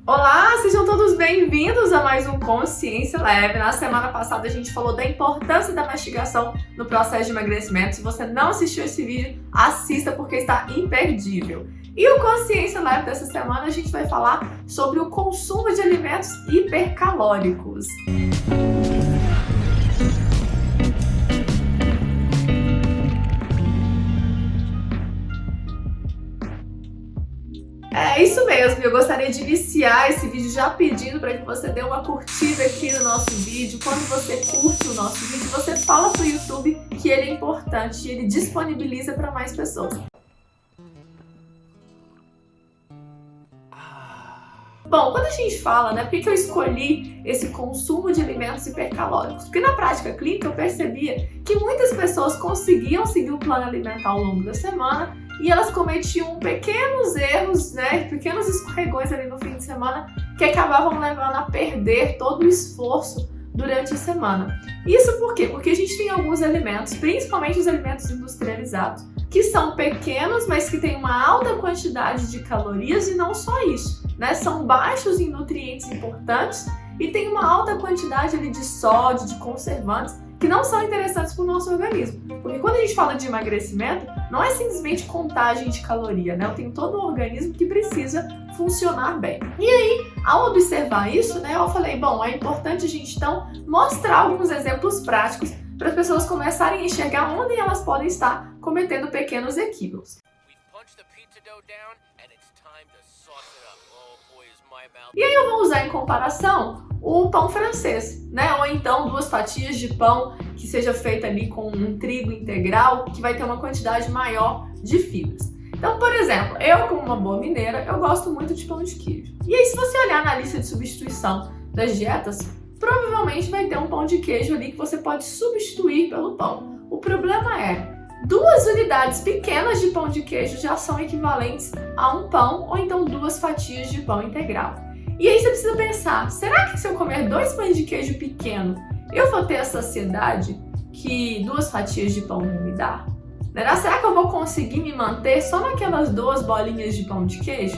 Olá, sejam todos bem-vindos a mais um Consciência Leve. Na semana passada a gente falou da importância da mastigação no processo de emagrecimento. Se você não assistiu esse vídeo, assista porque está imperdível. E o Consciência Leve dessa semana a gente vai falar sobre o consumo de alimentos hipercalóricos. É isso mesmo, eu gostaria de iniciar esse vídeo já pedindo para que você dê uma curtida aqui no nosso vídeo. Quando você curte o nosso vídeo, você fala para o YouTube que ele é importante e ele disponibiliza para mais pessoas. Bom, quando a gente fala, por que eu escolhi esse consumo de alimentos hipercalóricos? Porque na prática clínica eu percebia que muitas pessoas conseguiam seguir o plano alimentar ao longo da semana e elas cometiam pequenos erros, pequenos escorregões ali no fim de semana que acabavam levando a perder todo o esforço durante a semana. Isso por quê? Porque a gente tem alguns alimentos, principalmente os alimentos industrializados, que são pequenos, mas que têm uma alta quantidade de calorias e não só isso, são baixos em nutrientes importantes e tem uma alta quantidade ali de sódio, de conservantes, que não são interessantes para o nosso organismo. Porque quando a gente fala de emagrecimento, não é simplesmente contagem de caloria, Eu tenho todo um organismo que precisa funcionar bem. E aí, ao observar isso, eu falei, bom, é importante a gente então mostrar alguns exemplos práticos para as pessoas começarem a enxergar onde elas podem estar cometendo pequenos equívocos. E aí eu vou usar em comparação o pão francês, ou então 2 fatias de pão que seja feita ali com um trigo integral, que vai ter uma quantidade maior de fibras. Então, por exemplo, eu como uma boa mineira, eu gosto muito de pão de queijo. E aí se você olhar na lista de substituição das dietas, provavelmente vai ter um pão de queijo ali que você pode substituir pelo pão. O problema é, 2 unidades pequenas de pão de queijo já são equivalentes a um pão ou então 2 fatias de pão integral. E aí você precisa pensar, será que se eu comer 2 pães de queijo pequeno, eu vou ter a saciedade que 2 fatias de pão vão me dar? Será que eu vou conseguir me manter só naquelas 2 bolinhas de pão de queijo?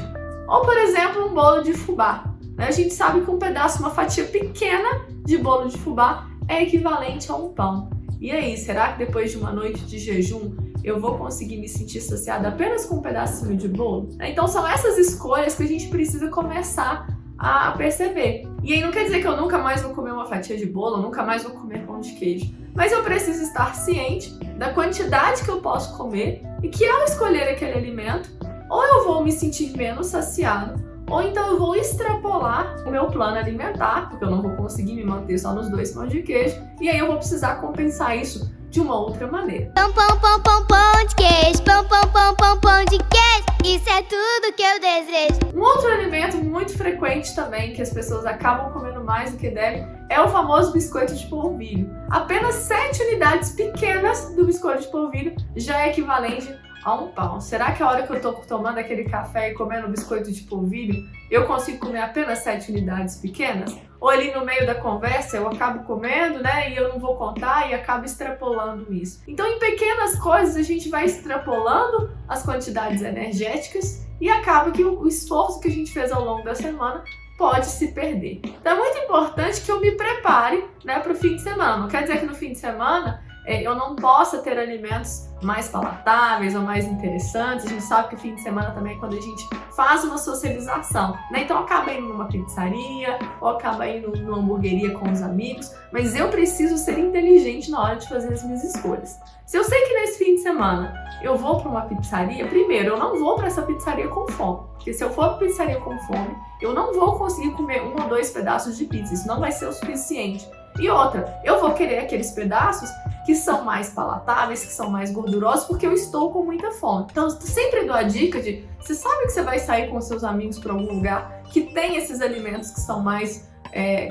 Ou, por exemplo, um bolo de fubá. A gente sabe que um pedaço, uma fatia pequena de bolo de fubá é equivalente a um pão. E aí, será que depois de uma noite de jejum eu vou conseguir me sentir saciada apenas com um pedacinho de bolo? Então são essas escolhas que a gente precisa começar a perceber. E aí não quer dizer que eu nunca mais vou comer uma fatia de bolo, eu nunca mais vou comer pão de queijo. Mas eu preciso estar ciente da quantidade que eu posso comer e que ao escolher aquele alimento, ou eu vou me sentir menos saciado, ou então eu vou extrapolar o meu plano alimentar, porque eu não vou conseguir me manter só nos 2 pães de queijo, e aí eu vou precisar compensar isso de uma outra maneira. Pão, pão, pão, pão, pão de queijo, pão, pão, pão, pão, pão de queijo, isso é tudo que eu desejo. Um outro alimento muito frequente também, que as pessoas acabam comendo mais do que devem, é o famoso biscoito de polvilho. Apenas 7 unidades pequenas do biscoito de polvilho já é equivalente a um pão. Será que a hora que eu tô tomando aquele café e comendo biscoito de polvilho, eu consigo comer apenas 7 unidades pequenas? Ou ali no meio da conversa eu acabo comendo, e eu não vou contar e acabo extrapolando isso. Então em pequenas coisas a gente vai extrapolando as quantidades energéticas e acaba que o esforço que a gente fez ao longo da semana pode se perder. Então é muito importante que eu me prepare para o fim de semana. Não quer dizer que no fim de semana eu não possa ter alimentos mais palatáveis ou mais interessantes. A gente sabe que o fim de semana também é quando a gente faz uma socialização, Então acaba indo numa pizzaria ou acaba indo numa hamburgueria com os amigos, mas eu preciso ser inteligente na hora de fazer as minhas escolhas. Se eu sei que nesse fim de semana eu vou para uma pizzaria, primeiro, eu não vou para essa pizzaria com fome, porque se eu for para pizzaria com fome, eu não vou conseguir comer 1 ou 2 pedaços de pizza, isso não vai ser o suficiente. E outra, eu vou querer aqueles pedaços que são mais palatáveis, que são mais gordurosos, porque eu estou com muita fome. Então, eu sempre dou a dica de, você sabe que você vai sair com seus amigos para algum lugar que tem esses alimentos que são mais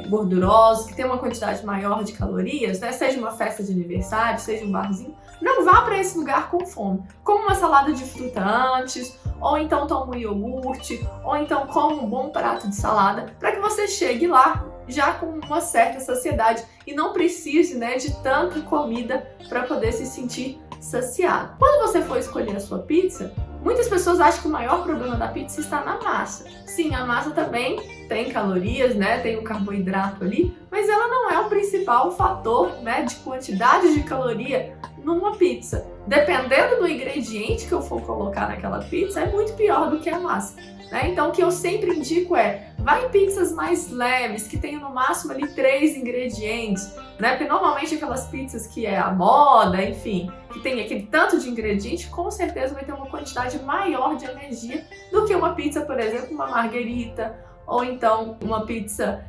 gordurosos, que tem uma quantidade maior de calorias, seja uma festa de aniversário, seja um barzinho, não vá para esse lugar com fome. Coma uma salada de fruta antes, ou então toma um iogurte, ou então coma um bom prato de salada, para que você chegue lá já com uma certa saciedade e não precise de tanta comida para poder se sentir saciado. Quando você for escolher a sua pizza, Muitas pessoas acham que o maior problema da pizza está na massa. Sim, a massa também tem calorias, né? Tem o carboidrato ali, mas ela não é o principal fator, né, de quantidade de caloria numa pizza. Dependendo do ingrediente que eu for colocar naquela pizza, é muito pior do que a massa, né? Então o que eu sempre indico é, vai em pizzas mais leves, que tenham no máximo ali 3 ingredientes, né? Porque normalmente aquelas pizzas que é a moda, enfim, que tem aquele tanto de ingrediente, com certeza vai ter uma quantidade maior de energia do que uma pizza, por exemplo, uma marguerita, ou então uma pizza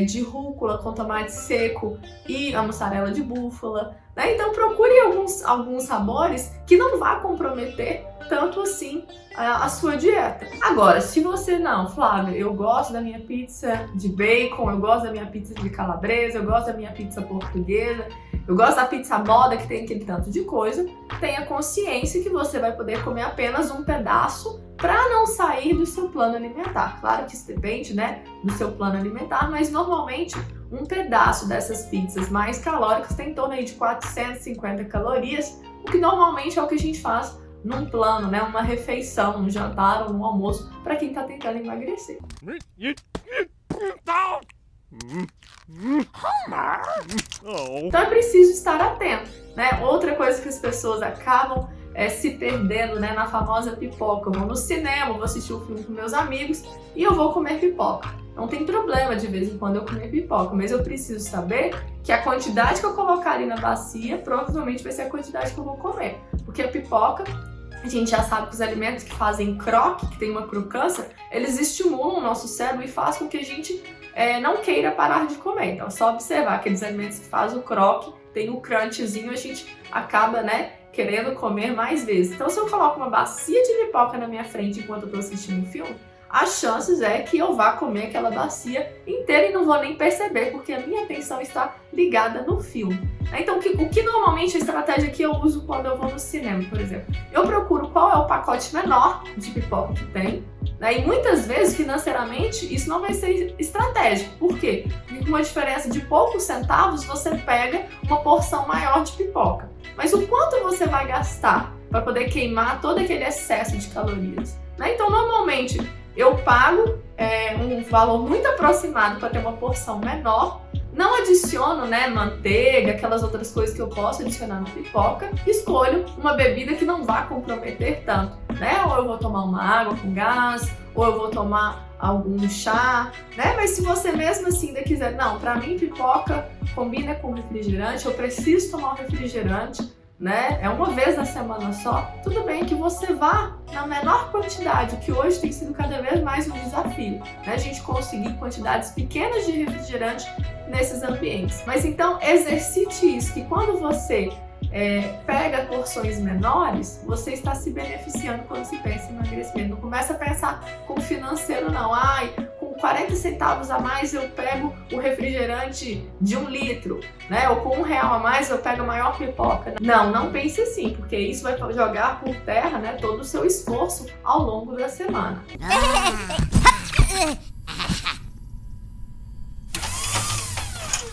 de rúcula com tomate seco e a mussarela de búfala, né? Então procure alguns sabores que não vá comprometer tanto assim a sua dieta. Agora, se você não, Flávia, eu gosto da minha pizza de bacon, eu gosto da minha pizza de calabresa, eu gosto da minha pizza portuguesa, eu gosto da pizza moda que tem aquele tanto de coisa, tenha consciência que você vai poder comer apenas um pedaço para não sair do seu plano alimentar. Claro que isso depende, né, do seu plano alimentar, mas normalmente um pedaço dessas pizzas mais calóricas tem em torno aí de 450 calorias, o que normalmente é o que a gente faz num plano, né, uma refeição, um jantar ou um almoço para quem está tentando emagrecer. Então é preciso estar atento, né? Outra coisa que as pessoas acabam se perdendo, né, na famosa pipoca. Eu vou no cinema, vou assistir um filme com meus amigos e eu vou comer pipoca. Não tem problema de vez em quando eu comer pipoca, mas eu preciso saber que a quantidade que eu colocar ali na bacia provavelmente vai ser a quantidade que eu vou comer. Porque a pipoca, a gente já sabe que os alimentos que fazem croque, que tem uma crocância, eles estimulam o nosso cérebro e fazem com que a gente não queira parar de comer. Então é só observar aqueles alimentos que fazem o croque, tem o crunchzinho, a gente acaba, né, querendo comer mais vezes. Então se eu coloco uma bacia de pipoca na minha frente enquanto eu tô assistindo um filme, as chances é que eu vá comer aquela bacia inteira e não vou nem perceber, porque a minha atenção está ligada no filme. Então, o que normalmente a estratégia que eu uso quando eu vou no cinema, por exemplo, eu procuro qual é o pacote menor de pipoca que tem, né? E muitas vezes, financeiramente, isso não vai ser estratégico. Por quê? Porque com uma diferença de poucos centavos, você pega uma porção maior de pipoca. Mas o quanto você vai gastar para poder queimar todo aquele excesso de calorias, né? Então, normalmente, eu pago um valor muito aproximado para ter uma porção menor, não adiciono, né, manteiga, aquelas outras coisas que eu posso adicionar na pipoca, escolho uma bebida que não vá comprometer tanto, né? Ou eu vou tomar uma água com gás, ou eu vou tomar algum chá, né? Mas se você mesmo assim ainda quiser, não, para mim pipoca combina com refrigerante, eu preciso tomar um refrigerante, né? É uma vez na semana só, tudo bem que você vá na menor quantidade, que hoje tem sido cada vez mais um desafio, né? A gente conseguir quantidades pequenas de refrigerante nesses ambientes. Mas então exercite isso, que quando você pega porções menores, você está se beneficiando quando se pensa em emagrecimento. Não começa a pensar com financeiro não, com 40 centavos a mais eu pego o refrigerante de 1 litro, né? Ou com R$1 a mais eu pego a maior pipoca. Não pense assim, porque isso vai jogar por terra, né, todo o seu esforço ao longo da semana.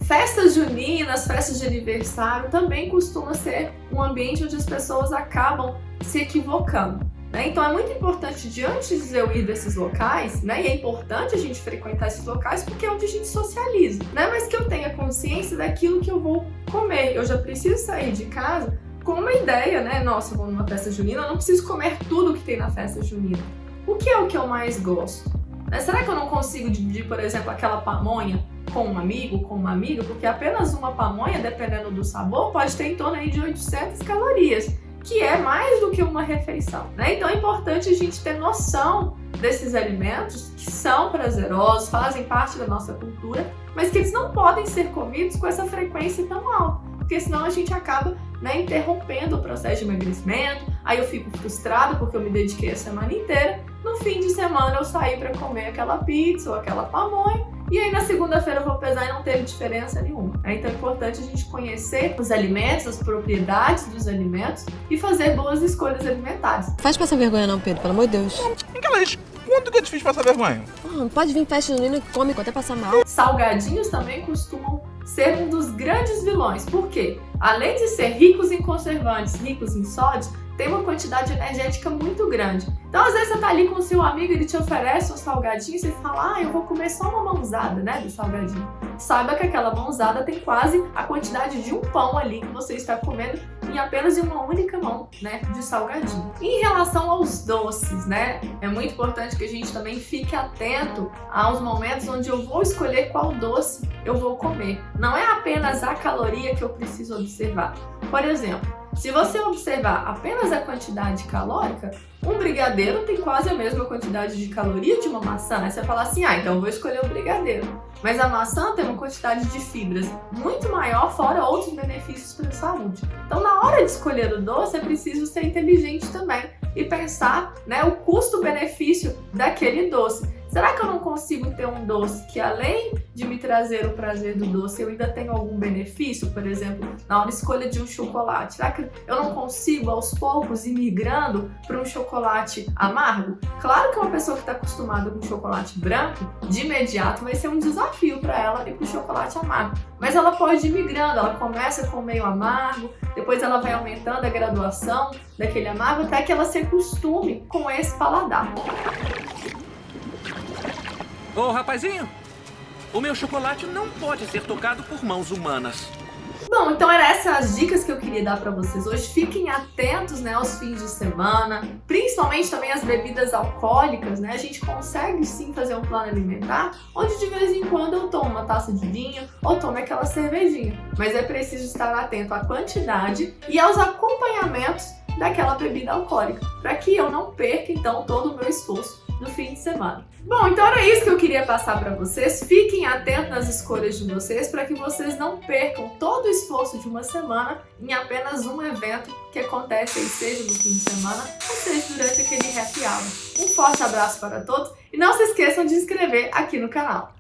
Festas juninas, festas de aniversário também costuma ser um ambiente onde as pessoas acabam se equivocando, né? Então é muito importante, antes de eu ir desses locais, né? E é importante a gente frequentar esses locais porque é onde a gente socializa, né? Mas que eu tenha consciência daquilo que eu vou comer. Eu já preciso sair de casa com uma ideia, né? Nossa, eu vou numa festa junina, eu não preciso comer tudo que tem na festa junina. O que é o que eu mais gosto? Será que eu não consigo dividir, por exemplo, aquela pamonha com um amigo, com uma amiga? Porque apenas uma pamonha, dependendo do sabor, pode ter em torno aí de 800 calorias, que é mais do que uma refeição, né? Então é importante a gente ter noção desses alimentos que são prazerosos, fazem parte da nossa cultura, mas que eles não podem ser comidos com essa frequência tão alta, porque senão a gente acaba, né, interrompendo o processo de emagrecimento, aí eu fico frustrada porque eu me dediquei a semana inteira, no fim de semana eu saí para comer aquela pizza ou aquela pamonha, e aí na segunda-feira eu vou pesar e não teve diferença nenhuma. Então é importante a gente conhecer os alimentos, as propriedades dos alimentos e fazer boas escolhas alimentares. Faz passar vergonha não, Pedro, pelo amor de Deus. Quanto que é difícil passar vergonha? Pode vir festa junina que come até passar mal. Salgadinhos também costumam ser um dos grandes vilões. Por quê? Além de ser ricos em conservantes, ricos em sódio, tem uma quantidade energética muito grande. Então, às vezes você tá ali com o seu amigo, ele te oferece um salgadinho, você fala, eu vou comer só uma mãozada, né, do salgadinho. Saiba que aquela mãozada tem quase a quantidade de um pão ali que você está comendo em apenas uma única mão, né, de salgadinho. Em relação aos doces, né, é muito importante que a gente também fique atento aos momentos onde eu vou escolher qual doce eu vou comer. Não é apenas a caloria que eu preciso observar. Por exemplo, se você observar apenas a quantidade calórica, um brigadeiro tem quase a mesma quantidade de caloria de uma maçã. Aí você fala assim, então eu vou escolher o brigadeiro. Mas a maçã tem uma quantidade de fibras muito maior, fora outros benefícios para a saúde. Então, na hora de escolher o doce, é preciso ser inteligente também e pensar, né, o custo-benefício daquele doce. Será que eu não consigo ter um doce que, além de me trazer o prazer do doce, eu ainda tenho algum benefício? Por exemplo, na hora de escolha de um chocolate. Será que eu não consigo, aos poucos, ir migrando para um chocolate amargo? Claro que uma pessoa que está acostumada com chocolate branco, de imediato vai ser um desafio para ela ir para o chocolate amargo. Mas ela pode ir migrando, ela começa com meio amargo, depois ela vai aumentando a graduação daquele amargo até que ela se acostume com esse paladar. Ô, rapazinho, o meu chocolate não pode ser tocado por mãos humanas. Bom, então eram essas as dicas que eu queria dar para vocês hoje. Fiquem atentos, né, aos fins de semana, principalmente também as bebidas alcoólicas, né? A gente consegue sim fazer um plano alimentar, onde de vez em quando eu tomo uma taça de vinho ou tomo aquela cervejinha. Mas é preciso estar atento à quantidade e aos acompanhamentos daquela bebida alcoólica, para que eu não perca então todo o meu esforço do fim de semana. Bom, então era isso que eu queria passar para vocês. Fiquem atentos nas escolhas de vocês para que vocês não percam todo o esforço de uma semana em apenas um evento que acontece aí, seja no fim de semana ou seja durante aquele happy hour. Um forte abraço para todos e não se esqueçam de se inscrever aqui no canal.